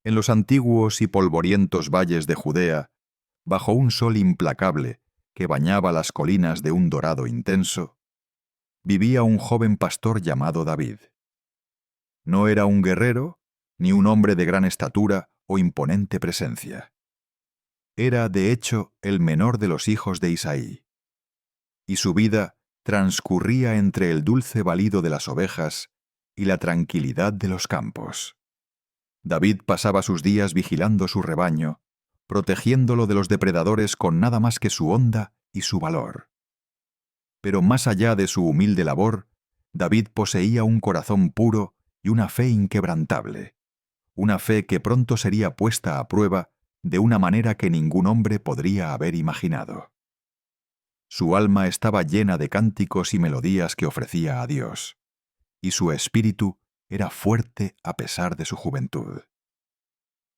En los antiguos y polvorientos valles de Judea, bajo un sol implacable que bañaba las colinas de un dorado intenso, vivía un joven pastor llamado David. No era un guerrero, ni un hombre de gran estatura o imponente presencia. Era, de hecho, el menor de los hijos de Isaí, y su vida transcurría entre el dulce balido de las ovejas y la tranquilidad de los campos. David pasaba sus días vigilando su rebaño, protegiéndolo de los depredadores con nada más que su onda y su valor. Pero más allá de su humilde labor, David poseía un corazón puro y una fe inquebrantable, una fe que pronto sería puesta a prueba de una manera que ningún hombre podría haber imaginado. Su alma estaba llena de cánticos y melodías que ofrecía a Dios, y su espíritu era fuerte a pesar de su juventud.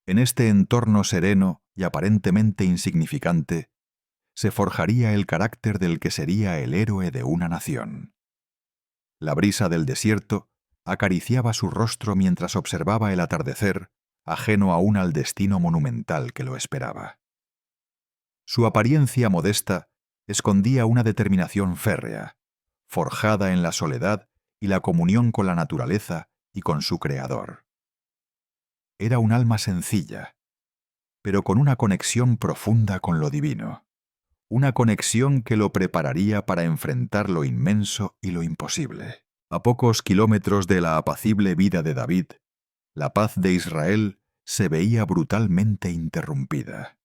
En este entorno sereno y aparentemente insignificante, se forjaría el carácter del que sería el héroe de una nación. La brisa del desierto acariciaba su rostro mientras observaba el atardecer, ajeno aún al destino monumental que lo esperaba. Su apariencia modesta escondía una determinación férrea, forjada en la soledad y la comunión con la naturaleza y con su Creador. Era un alma sencilla, pero con una conexión profunda con lo divino, una conexión que lo prepararía para enfrentar lo inmenso y lo imposible. A pocos kilómetros de la apacible vida de David, la paz de Israel se veía brutalmente interrumpida.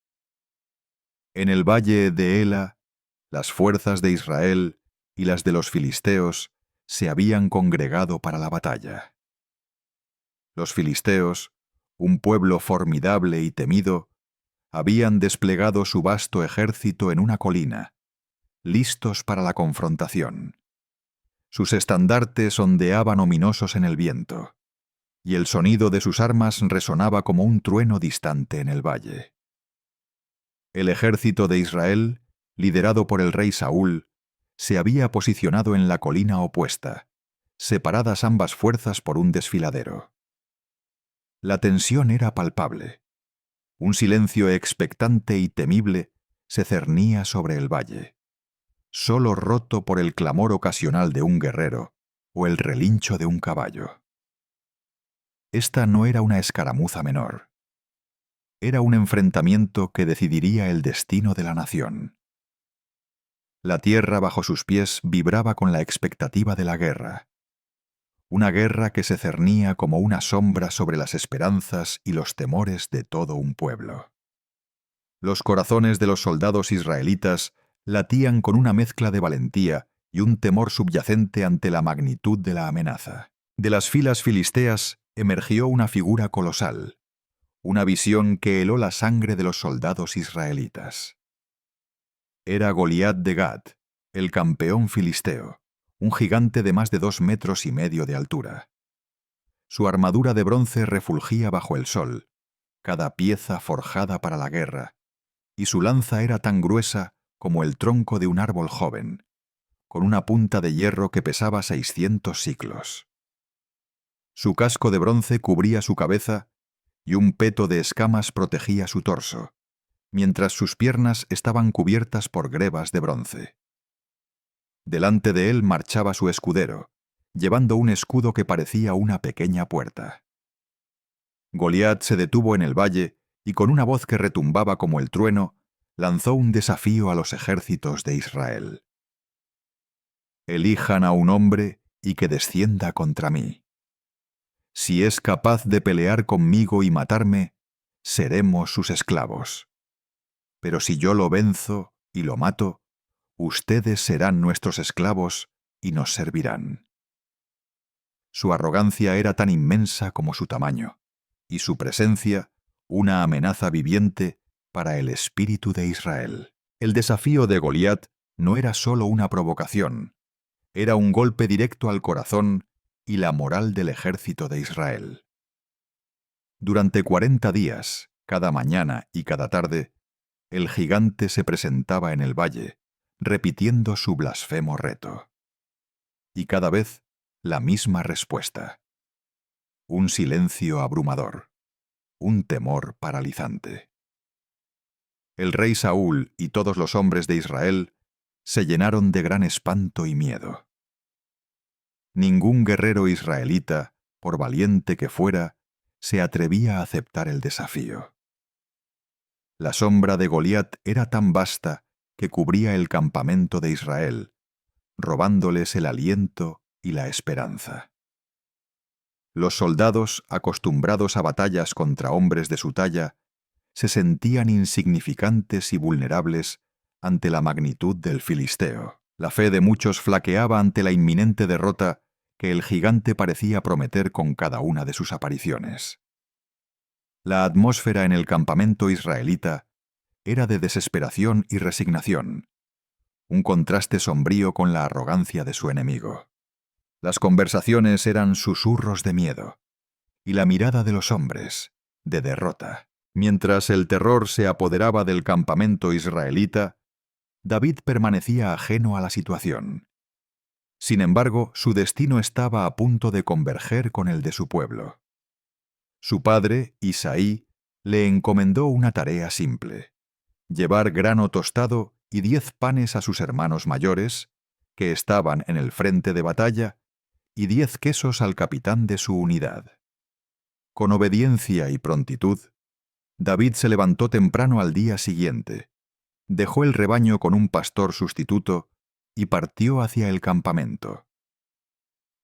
En el valle de Ela, las fuerzas de Israel y las de los filisteos se habían congregado para la batalla. Los filisteos, un pueblo formidable y temido, habían desplegado su vasto ejército en una colina, listos para la confrontación. Sus estandartes ondeaban ominosos en el viento, y el sonido de sus armas resonaba como un trueno distante en el valle. El ejército de Israel, liderado por el rey Saúl, se había posicionado en la colina opuesta, separadas ambas fuerzas por un desfiladero. La tensión era palpable. Un silencio expectante y temible se cernía sobre el valle, solo roto por el clamor ocasional de un guerrero o el relincho de un caballo. Esta no era una escaramuza menor. Era un enfrentamiento que decidiría el destino de la nación. La tierra bajo sus pies vibraba con la expectativa de la guerra. Una guerra que se cernía como una sombra sobre las esperanzas y los temores de todo un pueblo. Los corazones de los soldados israelitas latían con una mezcla de valentía y un temor subyacente ante la magnitud de la amenaza. De las filas filisteas emergió una figura colosal, una visión que heló la sangre de los soldados israelitas. Era Goliat de Gat, el campeón filisteo, un gigante de más de 2,5 metros de altura. Su armadura de bronce refulgía bajo el sol, cada pieza forjada para la guerra, y su lanza era tan gruesa como el tronco de un árbol joven, con una punta de hierro que pesaba 600 siclos. Su casco de bronce cubría su cabeza y un peto de escamas protegía su torso, mientras sus piernas estaban cubiertas por grebas de bronce. Delante de él marchaba su escudero, llevando un escudo que parecía una pequeña puerta. Goliat se detuvo en el valle y con una voz que retumbaba como el trueno, lanzó un desafío a los ejércitos de Israel. Elijan a un hombre y que descienda contra mí. Si es capaz de pelear conmigo y matarme, seremos sus esclavos. Pero si yo lo venzo y lo mato, ustedes serán nuestros esclavos y nos servirán. Su arrogancia era tan inmensa como su tamaño, y su presencia una amenaza viviente para el espíritu de Israel. El desafío de Goliat no era solo una provocación, era un golpe directo al corazón y la moral del ejército de Israel. Durante 40 días, cada mañana y cada tarde, el gigante se presentaba en el valle, repitiendo su blasfemo reto. Y cada vez la misma respuesta. Un silencio abrumador. un temor paralizante. El rey Saúl y todos los hombres de Israel se llenaron de gran espanto y miedo. Ningún guerrero israelita, por valiente que fuera, se atrevía a aceptar el desafío. La sombra de Goliat era tan vasta que cubría el campamento de Israel, robándoles el aliento y la esperanza. Los soldados, acostumbrados a batallas contra hombres de su talla, se sentían insignificantes y vulnerables ante la magnitud del filisteo. La fe de muchos flaqueaba ante la inminente derrota que el gigante parecía prometer con cada una de sus apariciones. La atmósfera en el campamento israelita era de desesperación y resignación, un contraste sombrío con la arrogancia de su enemigo. Las conversaciones eran susurros de miedo, y la mirada de los hombres, de derrota. Mientras el terror se apoderaba del campamento israelita, David permanecía ajeno a la situación. Sin embargo, su destino estaba a punto de converger con el de su pueblo. Su padre, Isaí, le encomendó una tarea simple: llevar grano tostado y 10 panes a sus hermanos mayores, que estaban en el frente de batalla, y 10 quesos al capitán de su unidad. Con obediencia y prontitud, David se levantó temprano al día siguiente, dejó el rebaño con un pastor sustituto y partió hacia el campamento.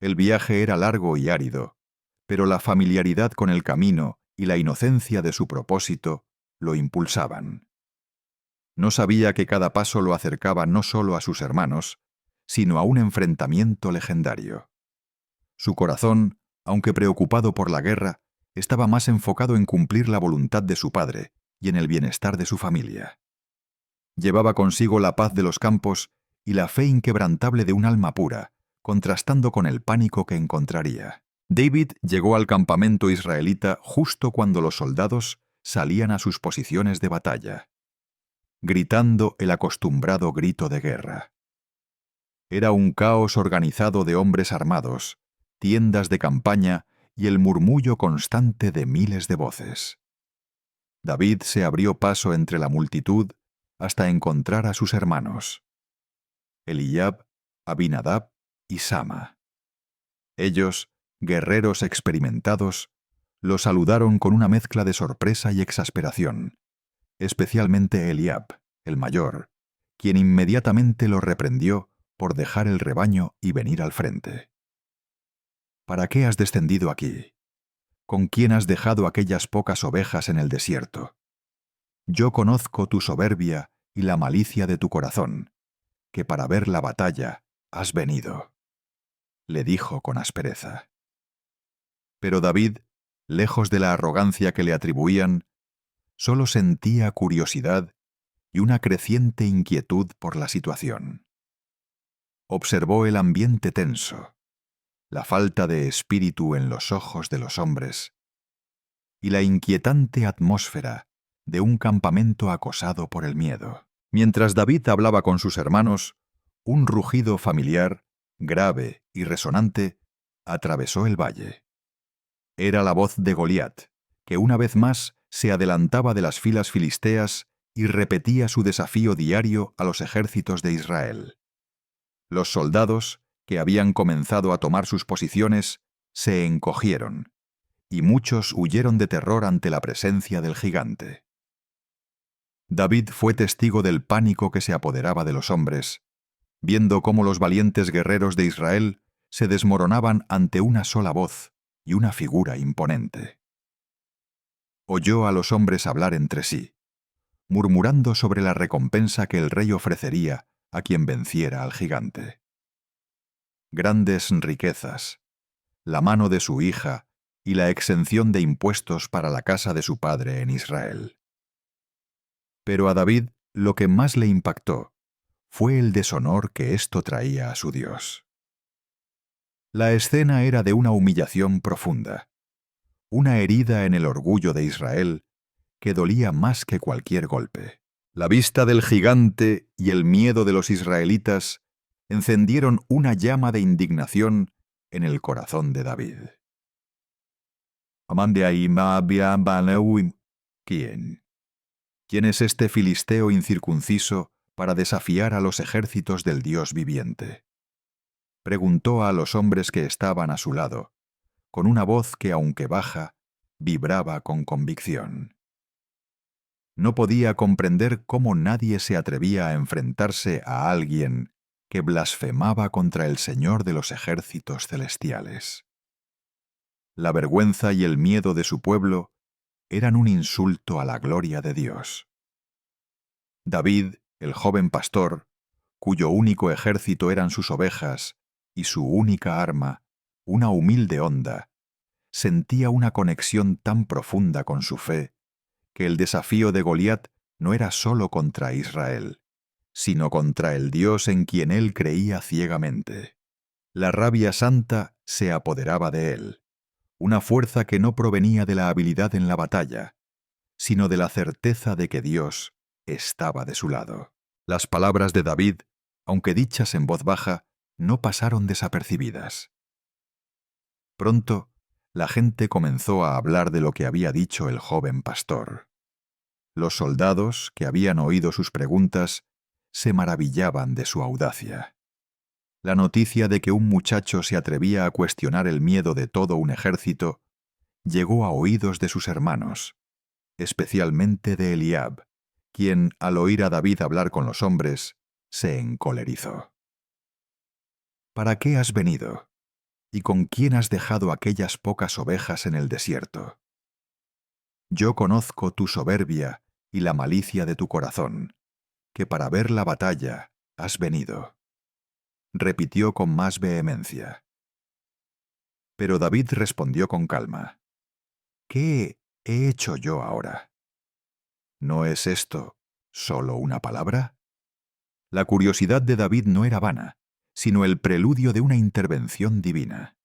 El viaje era largo y árido, pero la familiaridad con el camino y la inocencia de su propósito lo impulsaban. No sabía que cada paso lo acercaba no solo a sus hermanos, sino a un enfrentamiento legendario. Su corazón, aunque preocupado por la guerra, estaba más enfocado en cumplir la voluntad de su padre y en el bienestar de su familia. Llevaba consigo la paz de los campos y la fe inquebrantable de un alma pura, contrastando con el pánico que encontraría. David llegó al campamento israelita justo cuando los soldados salían a sus posiciones de batalla, gritando el acostumbrado grito de guerra. Era un caos organizado de hombres armados, tiendas de campaña y el murmullo constante de miles de voces. David se abrió paso entre la multitud hasta encontrar a sus hermanos, Eliab, Abinadab y Sama. Ellos, guerreros experimentados, lo saludaron con una mezcla de sorpresa y exasperación, especialmente Eliab, el mayor, quien inmediatamente lo reprendió por dejar el rebaño y venir al frente. ¿Para qué has descendido aquí? ¿Con quién has dejado aquellas pocas ovejas en el desierto? Yo conozco tu soberbia y la malicia de tu corazón, que para ver la batalla has venido, le dijo con aspereza. Pero David, lejos de la arrogancia que le atribuían, solo sentía curiosidad y una creciente inquietud por la situación. Observó el ambiente tenso, la falta de espíritu en los ojos de los hombres y la inquietante atmósfera de un campamento acosado por el miedo. Mientras David hablaba con sus hermanos, un rugido familiar, grave y resonante, atravesó el valle. Era la voz de Goliat, que una vez más se adelantaba de las filas filisteas y repetía su desafío diario a los ejércitos de Israel. Los soldados, que habían comenzado a tomar sus posiciones, se encogieron, y muchos huyeron de terror ante la presencia del gigante. David fue testigo del pánico que se apoderaba de los hombres, viendo cómo los valientes guerreros de Israel se desmoronaban ante una sola voz y una figura imponente. Oyó a los hombres hablar entre sí, murmurando sobre la recompensa que el rey ofrecería a quien venciera al gigante. Grandes riquezas, la mano de su hija y la exención de impuestos para la casa de su padre en Israel. Pero a David lo que más le impactó fue el deshonor que esto traía a su Dios. La escena era de una humillación profunda, una herida en el orgullo de Israel que dolía más que cualquier golpe. La vista del gigante y el miedo de los israelitas encendieron una llama de indignación en el corazón de David. ¿Quién? ¿Quién es este filisteo incircunciso para desafiar a los ejércitos del Dios viviente? Preguntó a los hombres que estaban a su lado, con una voz que, aunque baja, vibraba con convicción. No podía comprender cómo nadie se atrevía a enfrentarse a alguien que blasfemaba contra el Señor de los ejércitos celestiales. La vergüenza y el miedo de su pueblo eran un insulto a la gloria de Dios. David, el joven pastor, cuyo único ejército eran sus ovejas y su única arma, una humilde honda, sentía una conexión tan profunda con su fe que el desafío de Goliat no era solo contra Israel, sino contra el Dios en quien él creía ciegamente. La rabia santa se apoderaba de él, una fuerza que no provenía de la habilidad en la batalla, sino de la certeza de que Dios estaba de su lado. Las palabras de David, aunque dichas en voz baja, no pasaron desapercibidas. Pronto, la gente comenzó a hablar de lo que había dicho el joven pastor. Los soldados, que habían oído sus preguntas, se maravillaban de su audacia. La noticia de que un muchacho se atrevía a cuestionar el miedo de todo un ejército llegó a oídos de sus hermanos, especialmente de Eliab, quien, al oír a David hablar con los hombres, se encolerizó. ¿Para qué has venido? ¿Y con quién has dejado aquellas pocas ovejas en el desierto? Yo conozco tu soberbia y la malicia de tu corazón, que para ver la batalla has venido. Repitió con más vehemencia. Pero David respondió con calma. ¿Qué he hecho yo ahora? ¿No es esto solo una palabra? La curiosidad de David no era vana, sino el preludio de una intervención divina.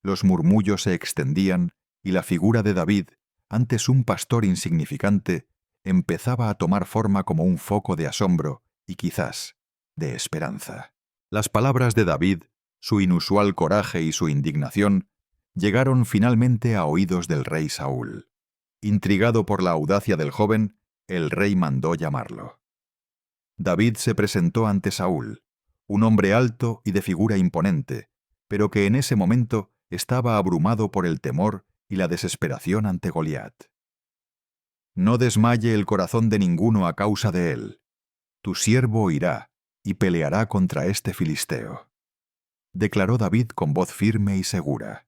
Los murmullos se extendían y la figura de David, antes un pastor insignificante, empezaba a tomar forma como un foco de asombro y quizás de esperanza. Las palabras de David, su inusual coraje y su indignación, llegaron finalmente a oídos del rey Saúl. Intrigado por la audacia del joven, el rey mandó llamarlo. David se presentó ante Saúl, un hombre alto y de figura imponente, pero que en ese momento estaba abrumado por el temor y la desesperación ante Goliat. No desmaye el corazón de ninguno a causa de él. Tu siervo irá y peleará contra este filisteo, declaró David con voz firme y segura.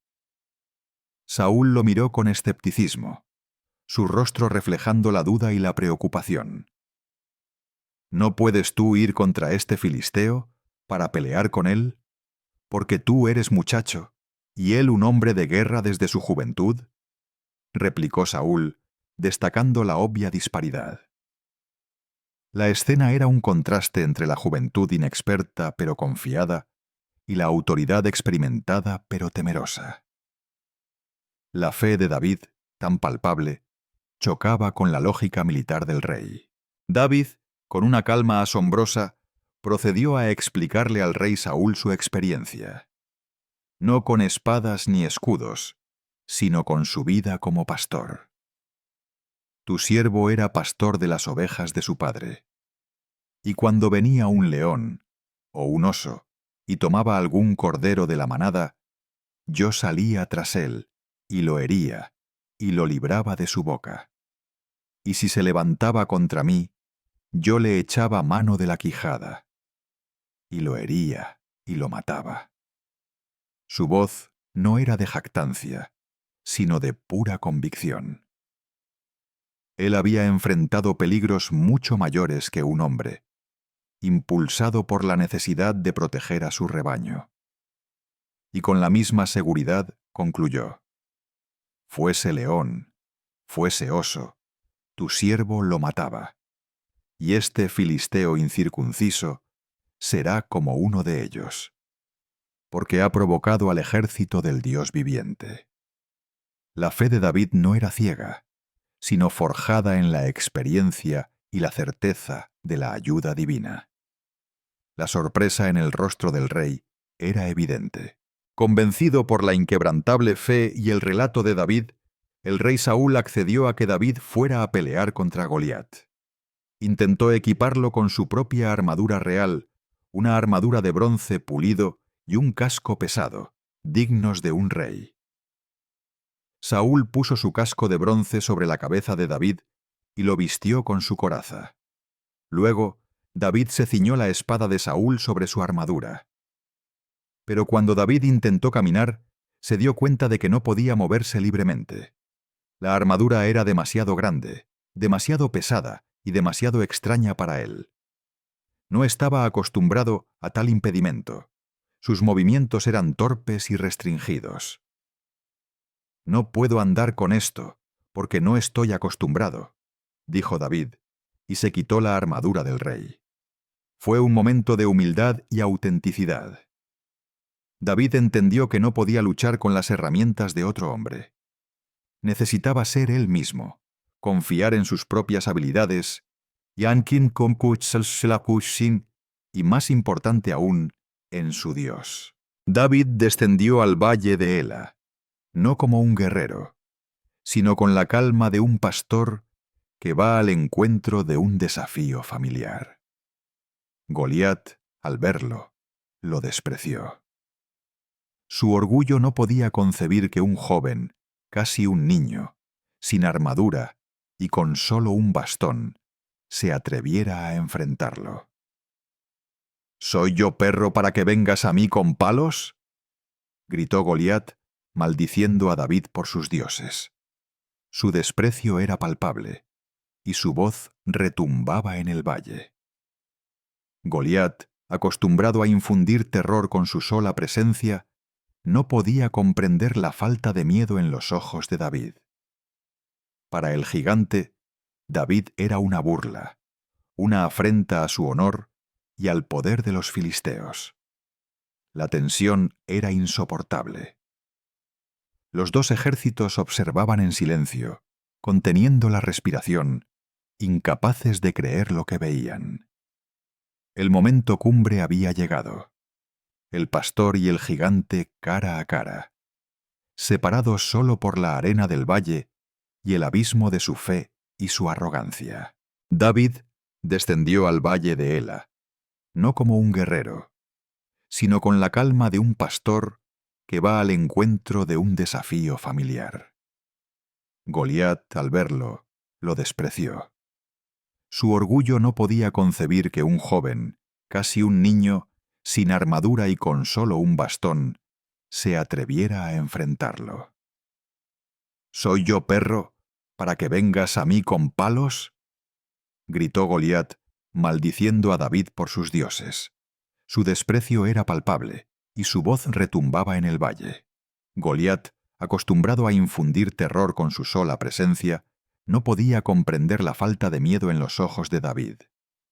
Saúl lo miró con escepticismo, su rostro reflejando la duda y la preocupación. ¿No puedes tú ir contra este filisteo para pelear con él? Porque tú eres muchacho, y él un hombre de guerra desde su juventud, replicó Saúl, destacando la obvia disparidad. La escena era un contraste entre la juventud inexperta pero confiada y la autoridad experimentada pero temerosa. La fe de David, tan palpable, chocaba con la lógica militar del rey. David, con una calma asombrosa, procedió a explicarle al rey Saúl su experiencia. No con espadas ni escudos, sino con su vida como pastor. Tu siervo era pastor de las ovejas de su padre. Y cuando venía un león, o un oso, y tomaba algún cordero de la manada, yo salía tras él, y lo hería, y lo libraba de su boca. Y si se levantaba contra mí, yo le echaba mano de la quijada, y lo hería, y lo mataba. Su voz no era de jactancia, sino de pura convicción. Él había enfrentado peligros mucho mayores que un hombre, impulsado por la necesidad de proteger a su rebaño. Y con la misma seguridad concluyó: fuese león, fuese oso, tu siervo lo mataba, y este filisteo incircunciso será como uno de ellos, porque ha provocado al ejército del Dios viviente. La fe de David no era ciega, sino forjada en la experiencia y la certeza de la ayuda divina. La sorpresa en el rostro del rey era evidente. Convencido por la inquebrantable fe y el relato de David, el rey Saúl accedió a que David fuera a pelear contra Goliat. Intentó equiparlo con su propia armadura real, una armadura de bronce pulido y un casco pesado, dignos de un rey. Saúl puso su casco de bronce sobre la cabeza de David y lo vistió con su coraza. Luego, David se ciñó la espada de Saúl sobre su armadura. Pero cuando David intentó caminar, se dio cuenta de que no podía moverse libremente. La armadura era demasiado grande, demasiado pesada y demasiado extraña para él. No estaba acostumbrado a tal impedimento. Sus movimientos eran torpes y restringidos. «No puedo andar con esto, porque no estoy acostumbrado», dijo David, y se quitó la armadura del rey. Fue un momento de humildad y autenticidad. David entendió que no podía luchar con las herramientas de otro hombre. Necesitaba ser él mismo, confiar en sus propias habilidades, y más importante aún, en su Dios. David descendió al valle de Ela, no como un guerrero, sino con la calma de un pastor que va al encuentro de un desafío familiar. Goliat, al verlo, lo despreció. Su orgullo no podía concebir que un joven, casi un niño, sin armadura y con solo un bastón, se atreviera a enfrentarlo. «¿Soy yo perro para que vengas a mí con palos?», gritó Goliat, maldiciendo a David por sus dioses. Su desprecio era palpable, y su voz retumbaba en el valle. Goliat, acostumbrado a infundir terror con su sola presencia, no podía comprender la falta de miedo en los ojos de David. Para el gigante, David era una burla, una afrenta a su honor y al poder de los filisteos. La tensión era insoportable. Los dos ejércitos observaban en silencio, conteniendo la respiración, incapaces de creer lo que veían. El momento cumbre había llegado. El pastor y el gigante cara a cara, separados solo por la arena del valle y el abismo de su fe y su arrogancia. David descendió al valle de Ela, no como un guerrero, sino con la calma de un pastor que va al encuentro de un desafío familiar. Goliat, al verlo, lo despreció. Su orgullo no podía concebir que un joven, casi un niño, sin armadura y con solo un bastón, se atreviera a enfrentarlo. «¿Soy yo perro para que vengas a mí con palos?», gritó Goliat, maldiciendo a David por sus dioses. Su desprecio era palpable, y su voz retumbaba en el valle. Goliat, acostumbrado a infundir terror con su sola presencia, no podía comprender la falta de miedo en los ojos de David.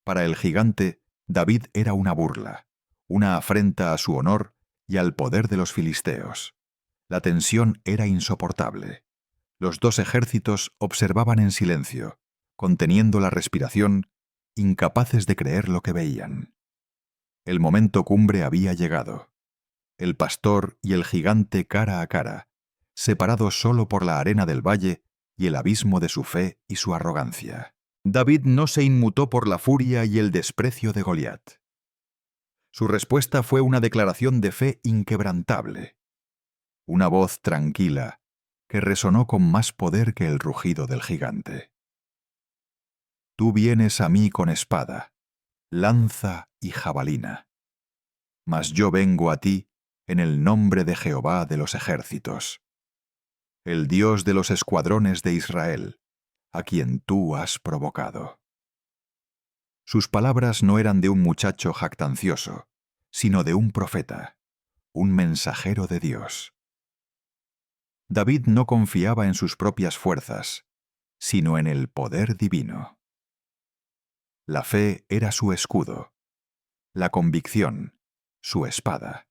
Para el gigante, David era una burla, una afrenta a su honor y al poder de los filisteos. La tensión era insoportable. Los dos ejércitos observaban en silencio, conteniendo la respiración, incapaces de creer lo que veían. El momento cumbre había llegado. El pastor y el gigante cara a cara, separados solo por la arena del valle y el abismo de su fe y su arrogancia. David no se inmutó por la furia y el desprecio de Goliat. Su respuesta fue una declaración de fe inquebrantable, una voz tranquila que resonó con más poder que el rugido del gigante. «Tú vienes a mí con espada, lanza y jabalina, mas yo vengo a ti en el nombre de Jehová de los ejércitos, el Dios de los escuadrones de Israel, a quien tú has provocado». Sus palabras no eran de un muchacho jactancioso, sino de un profeta, un mensajero de Dios. David no confiaba en sus propias fuerzas, sino en el poder divino. La fe era su escudo, la convicción, su espada.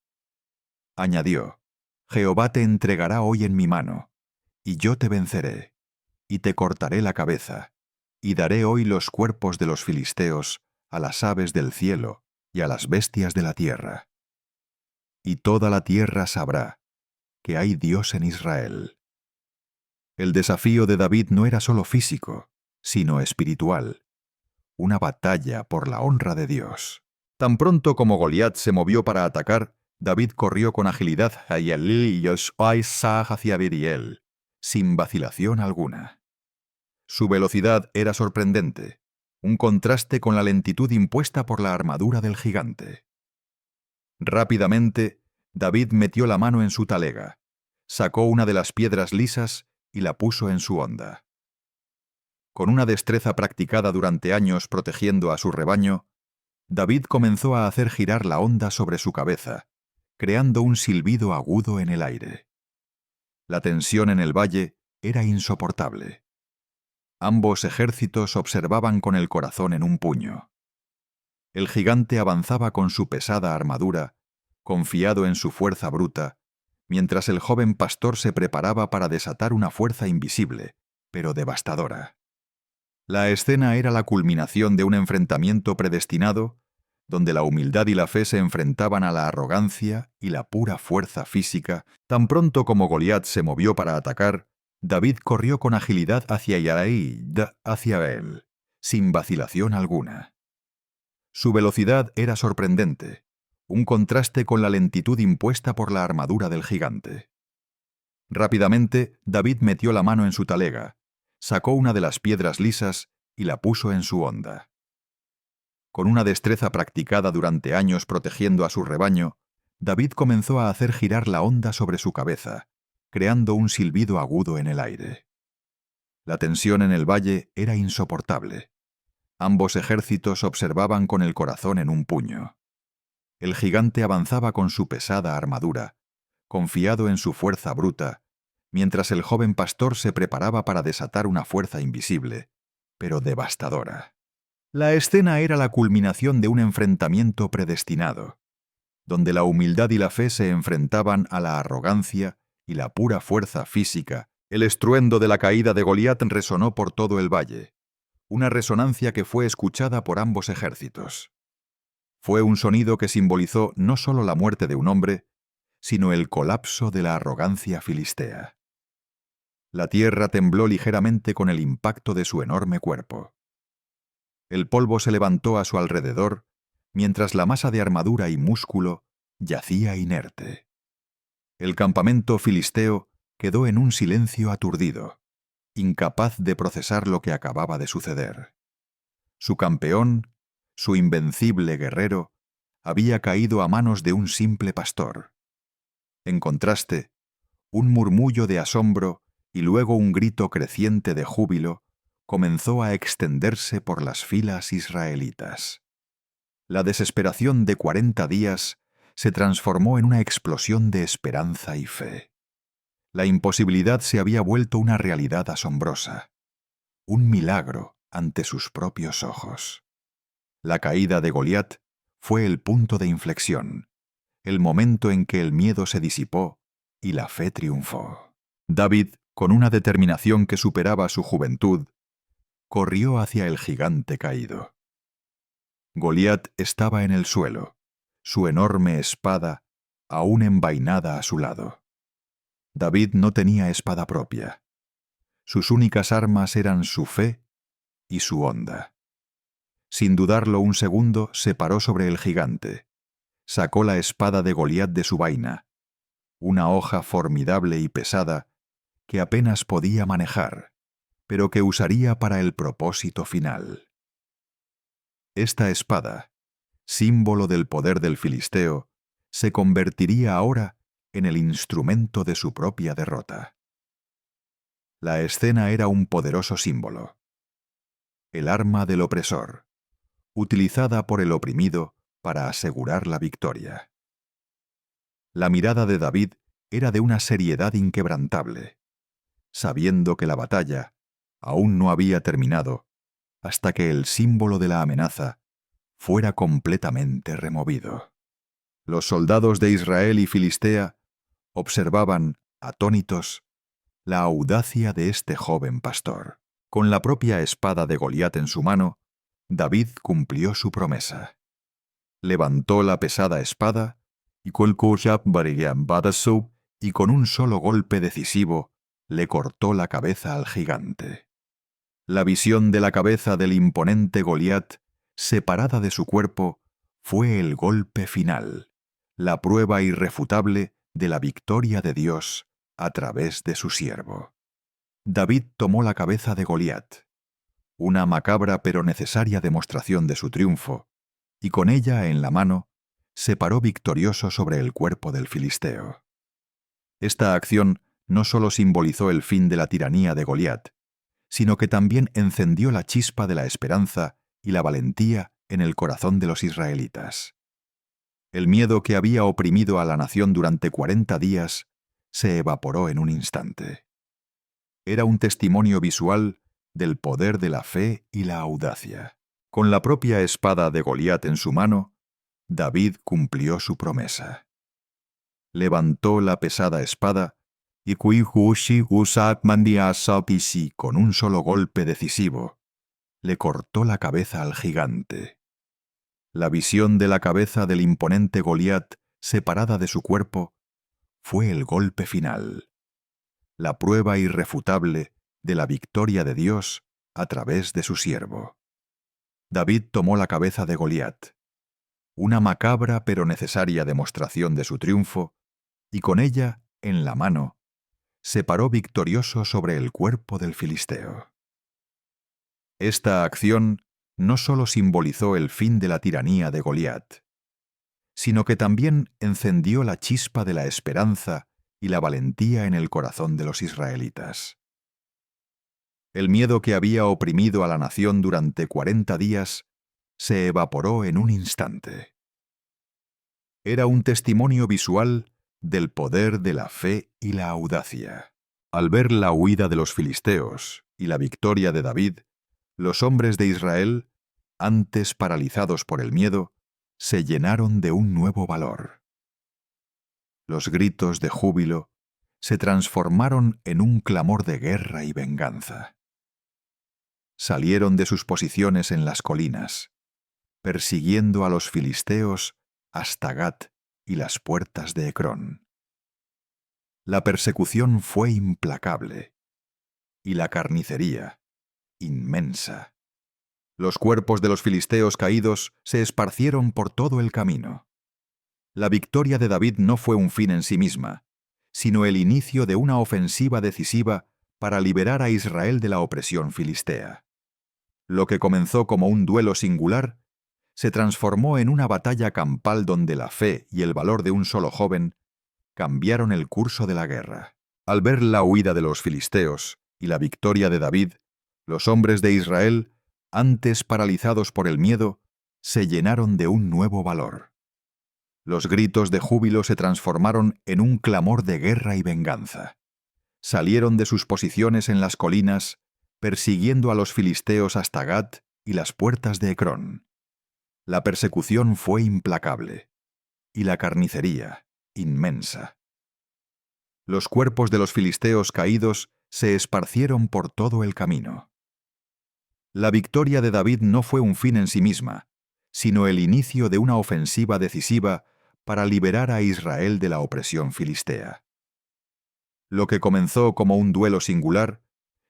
Añadió: «Jehová te entregará hoy en mi mano, y yo te venceré, y te cortaré la cabeza, y daré hoy los cuerpos de los filisteos a las aves del cielo y a las bestias de la tierra. Y toda la tierra sabrá que hay Dios en Israel». El desafío de David no era solo físico, sino espiritual. Una batalla por la honra de Dios. Tan pronto como Goliat se movió para atacar, David corrió con agilidad hacia Biriel, sin vacilación alguna. Su velocidad era sorprendente, un contraste con la lentitud impuesta por la armadura del gigante. Rápidamente, David metió la mano en su talega, sacó una de las piedras lisas y la puso en su honda. Con una destreza practicada durante años protegiendo a su rebaño, David comenzó a hacer girar la honda sobre su cabeza, creando un silbido agudo en el aire. La tensión en el valle era insoportable. Ambos ejércitos observaban con el corazón en un puño. El gigante avanzaba con su pesada armadura, confiado en su fuerza bruta, mientras el joven pastor se preparaba para desatar una fuerza invisible, pero devastadora. La escena era la culminación de un enfrentamiento predestinado, donde la humildad y la fe se enfrentaban a la arrogancia y la pura fuerza física. Tan pronto como Goliat se movió para atacar, David corrió con agilidad hacia él, sin vacilación alguna. Su velocidad era sorprendente, un contraste con la lentitud impuesta por la armadura del gigante. Rápidamente, David metió la mano en su talega, sacó una de las piedras lisas y la puso en su honda. Con una destreza practicada durante años protegiendo a su rebaño, David comenzó a hacer girar la honda sobre su cabeza, creando un silbido agudo en el aire. La tensión en el valle era insoportable. Ambos ejércitos observaban con el corazón en un puño. El gigante avanzaba con su pesada armadura, confiado en su fuerza bruta, mientras el joven pastor se preparaba para desatar una fuerza invisible, pero devastadora. La escena era la culminación de un enfrentamiento predestinado, donde la humildad y la fe se enfrentaban a la arrogancia y la pura fuerza física. El estruendo de la caída de Goliat resonó por todo el valle, una resonancia que fue escuchada por ambos ejércitos. Fue un sonido que simbolizó no solo la muerte de un hombre, sino el colapso de la arrogancia filistea. La tierra tembló ligeramente con el impacto de su enorme cuerpo. El polvo se levantó a su alrededor, mientras la masa de armadura y músculo yacía inerte. El campamento filisteo quedó en un silencio aturdido, incapaz de procesar lo que acababa de suceder. Su campeón, su invencible guerrero, había caído a manos de un simple pastor. En contraste, un murmullo de asombro y luego un grito creciente de júbilo comenzó a extenderse por las filas israelitas. La desesperación de 40 días se transformó en una explosión de esperanza y fe. La imposibilidad se había vuelto una realidad asombrosa, un milagro ante sus propios ojos. La caída de Goliat fue el punto de inflexión, el momento en que el miedo se disipó y la fe triunfó. David, con una determinación que superaba su juventud, corrió hacia el gigante caído. Goliat estaba en el suelo, su enorme espada aún envainada a su lado. David no tenía espada propia. Sus únicas armas eran su fe y su honda. Sin dudarlo un segundo, se paró sobre el gigante. Sacó la espada de Goliat de su vaina, una hoja formidable y pesada que apenas podía manejar, pero que usaría para el propósito final. Esta espada, símbolo del poder del filisteo, se convertiría ahora en el instrumento de su propia derrota. La escena era un poderoso símbolo. El arma del opresor, utilizada por el oprimido para asegurar la victoria. La mirada de David era de una seriedad inquebrantable, sabiendo que la batalla aún no había terminado hasta que el símbolo de la amenaza fuera completamente removido. Los soldados de Israel y Filistea observaban, atónitos, la audacia de este joven pastor. Con la propia espada de Goliat en su mano, David cumplió su promesa. Levantó la pesada espada y con un solo golpe decisivo le cortó la cabeza al gigante. La visión de la cabeza del imponente Goliat, separada de su cuerpo, fue el golpe final, la prueba irrefutable de la victoria de Dios a través de su siervo. David tomó la cabeza de Goliat, una macabra pero necesaria demostración de su triunfo, y con ella en la mano, se paró victorioso sobre el cuerpo del filisteo. Esta acción no solo simbolizó el fin de la tiranía de Goliat, sino que también encendió la chispa de la esperanza y la valentía en el corazón de los israelitas. El miedo que había oprimido a la nación durante 40 días se evaporó en un instante. Era un testimonio visual del poder de la fe y la audacia. Con la propia espada de Goliat en su mano, David cumplió su promesa. Levantó la pesada espada y con un solo golpe decisivo, le cortó la cabeza al gigante. La visión de la cabeza del imponente Goliat, separada de su cuerpo, fue el golpe final, la prueba irrefutable de la victoria de Dios a través de su siervo. David tomó la cabeza de Goliat, una macabra pero necesaria demostración de su triunfo, y con ella, en la mano, se paró victorioso sobre el cuerpo del filisteo. Esta acción no solo simbolizó el fin de la tiranía de Goliat, sino que también encendió la chispa de la esperanza y la valentía en el corazón de los israelitas. El miedo que había oprimido a la nación durante 40 días se evaporó en un instante. Era un testimonio visual del poder de la fe y la audacia. Al ver la huida de los filisteos y la victoria de David, los hombres de Israel, antes paralizados por el miedo, se llenaron de un nuevo valor. Los gritos de júbilo se transformaron en un clamor de guerra y venganza. Salieron de sus posiciones en las colinas, persiguiendo a los filisteos hasta Gat y las puertas de Ecrón. La persecución fue implacable y la carnicería inmensa. Los cuerpos de los filisteos caídos se esparcieron por todo el camino. La victoria de David no fue un fin en sí misma, sino el inicio de una ofensiva decisiva para liberar a Israel de la opresión filistea. Lo que comenzó como un duelo singular se transformó en una batalla campal donde la fe y el valor de un solo joven cambiaron el curso de la guerra. Al ver la huida de los filisteos y la victoria de David, los hombres de Israel, antes paralizados por el miedo, se llenaron de un nuevo valor. Los gritos de júbilo se transformaron en un clamor de guerra y venganza. Salieron de sus posiciones en las colinas, persiguiendo a los filisteos hasta Gat y las puertas de Ecrón. La persecución fue implacable y la carnicería inmensa. Los cuerpos de los filisteos caídos se esparcieron por todo el camino. La victoria de David no fue un fin en sí misma, sino el inicio de una ofensiva decisiva para liberar a Israel de la opresión filistea. Lo que comenzó como un duelo singular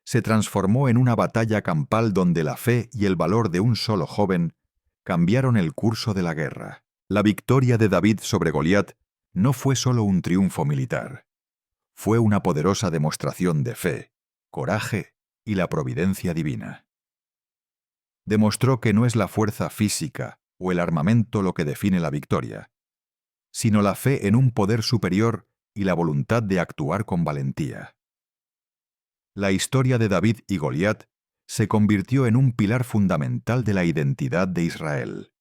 se transformó en una batalla campal donde la fe y el valor de un solo joven cambiaron el curso de la guerra. La victoria de David sobre Goliat no fue solo un triunfo militar. Fue una poderosa demostración de fe, coraje y la providencia divina. Demostró que no es la fuerza física o el armamento lo que define la victoria, sino la fe en un poder superior y la voluntad de actuar con valentía. La historia de David y Goliat se convirtió en un pilar fundamental de la identidad de Israel,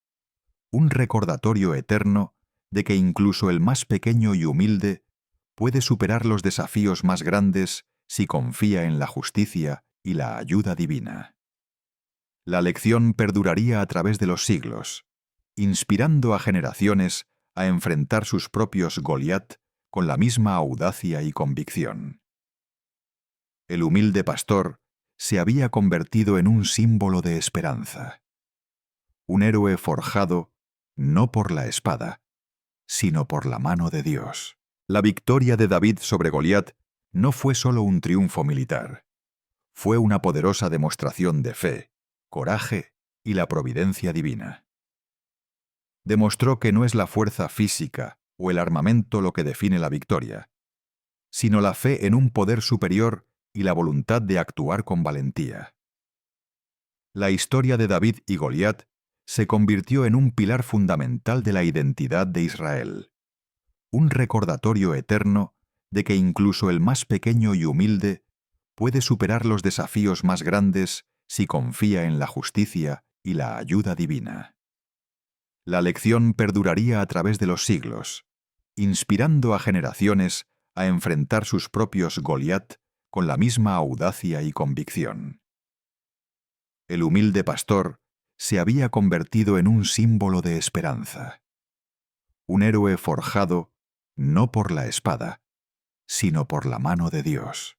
un recordatorio eterno de que incluso el más pequeño y humilde puede superar los desafíos más grandes si confía en la justicia y la ayuda divina. La lección perduraría a través de los siglos, inspirando a generaciones a enfrentar sus propios Goliat con la misma audacia y convicción. El humilde pastor se había convertido en un símbolo de esperanza, un héroe forjado no por la espada, sino por la mano de Dios. La victoria de David sobre Goliat no fue solo un triunfo militar, fue una poderosa demostración de fe, coraje y la providencia divina. Demostró que no es la fuerza física o el armamento lo que define la victoria, sino la fe en un poder superior y la voluntad de actuar con valentía. La historia de David y Goliat se convirtió en un pilar fundamental de la identidad de Israel, un recordatorio eterno de que incluso el más pequeño y humilde puede superar los desafíos más grandes si confía en la justicia y la ayuda divina. La lección perduraría a través de los siglos, inspirando a generaciones a enfrentar sus propios Goliat con la misma audacia y convicción. El humilde pastor se había convertido en un símbolo de esperanza, un héroe forjado no por la espada, sino por la mano de Dios.